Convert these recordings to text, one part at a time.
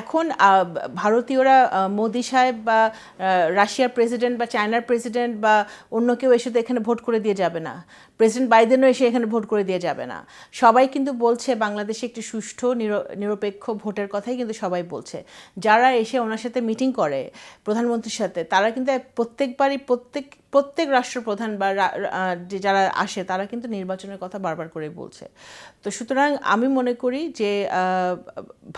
এখন ভারতীয়রা মোদি সাহেব বা রাশিয়ার প্রেসিডেন্ট বা চায়নার প্রেসিডেন্ট বা অন্য কেউ এসে তো এখানে ভোট করে দিয়ে যাবে না, প্রেসিডেন্ট বাইডেনও এসে এখানে ভোট করে দিয়ে যাবে না। সবাই কিন্তু বলছে বাংলাদেশে একটি সুষ্ঠু নিরপেক্ষ ভোটের কথাই কিন্তু সবাই বলছে। যারা এসে ওনার সাথে মিটিং করে প্রধানমন্ত্রীর সাথে, তারা কিন্তু প্রত্যেকবারই প্রত্যেক রাষ্ট্রপ্রধান বা যারা আসে তারা কিন্তু নির্বাচনের কথা বারবার করে বলছে। তো সুতরাং আমি মনে করি যে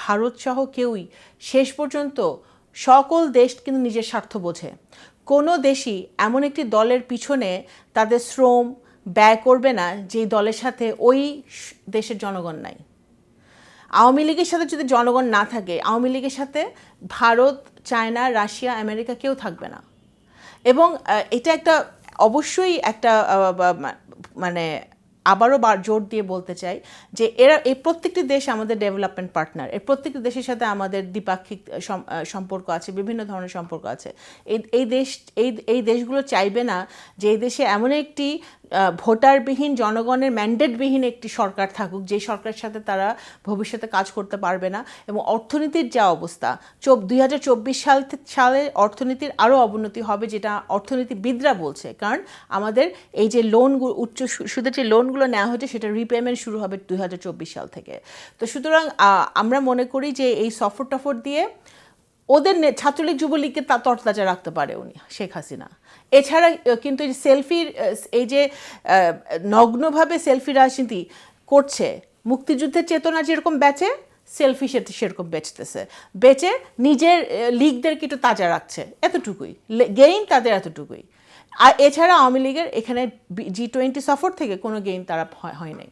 ভারত সহ কেউই শেষ পর্যন্ত সকল দেশ কিন্তু নিজের স্বার্থ বোঝে। কোনো দেশই এমন একটি দলের পিছনে তাদের শ্রম ব্যয় করবে না যেই দলের সাথে ওই দেশের জনগণ নাই। আওয়ামী লীগের সাথে যদি জনগণ না থাকে, আওয়ামী লীগের সাথে ভারত, চায়না, রাশিয়া, আমেরিকা কেউ থাকবে না। এবং এটা একটা অবশ্যই একটা মানে আবারও জোর দিয়ে বলতে চাই যে এই প্রত্যেকটি দেশ আমাদের ডেভেলপমেন্ট পার্টনার। এই প্রত্যেকটি দেশের সাথে আমাদের দ্বিপাক্ষিক সম্পর্ক আছে, বিভিন্ন ধরনের সম্পর্ক আছে। এই দেশগুলো চাইবে না যে এই দেশে এমন একটি ভোটারবিহীন, জনগণের ম্যান্ডেটবিহীন একটি সরকার থাকুক, যে সরকারের সাথে তারা ভবিষ্যতে কাজ করতে পারবে না। এবং অর্থনীতির যা অবস্থা, 2024 সালে অর্থনীতির আরও অবনতি হবে, যেটা অর্থনীতিবিদরা বলছে। কারণ আমাদের এই যে লোনগুলো, উচ্চ সুদের যে লোনগুলো নেওয়া হয়েছে, সেটা রিপেমেন্ট শুরু হবে 2024 সাল থেকে। তো সুতরাং আমরা মনে করি যে এই সফর টফর দিয়ে ওদের ছাত্রলীগ যুবলীগকে তরতাজা রাখতে পারে উনি, শেখ হাসিনা। এছাড়া কিন্তু এই যে নগ্নভাবে সেলফি রাজনীতি করছে, মুক্তিযুদ্ধের চেতনা যেরকম বেচে, সেলফি সেরকম বেচে নিজের লীগদেরকে একটু তাজা রাখছে, এতটুকুই গেইন তাদের, এতটুকুই। আর এছাড়া আওয়ামী লীগের এখানে G20 সফর থেকে কোনো গেইন তারা হয় নাই।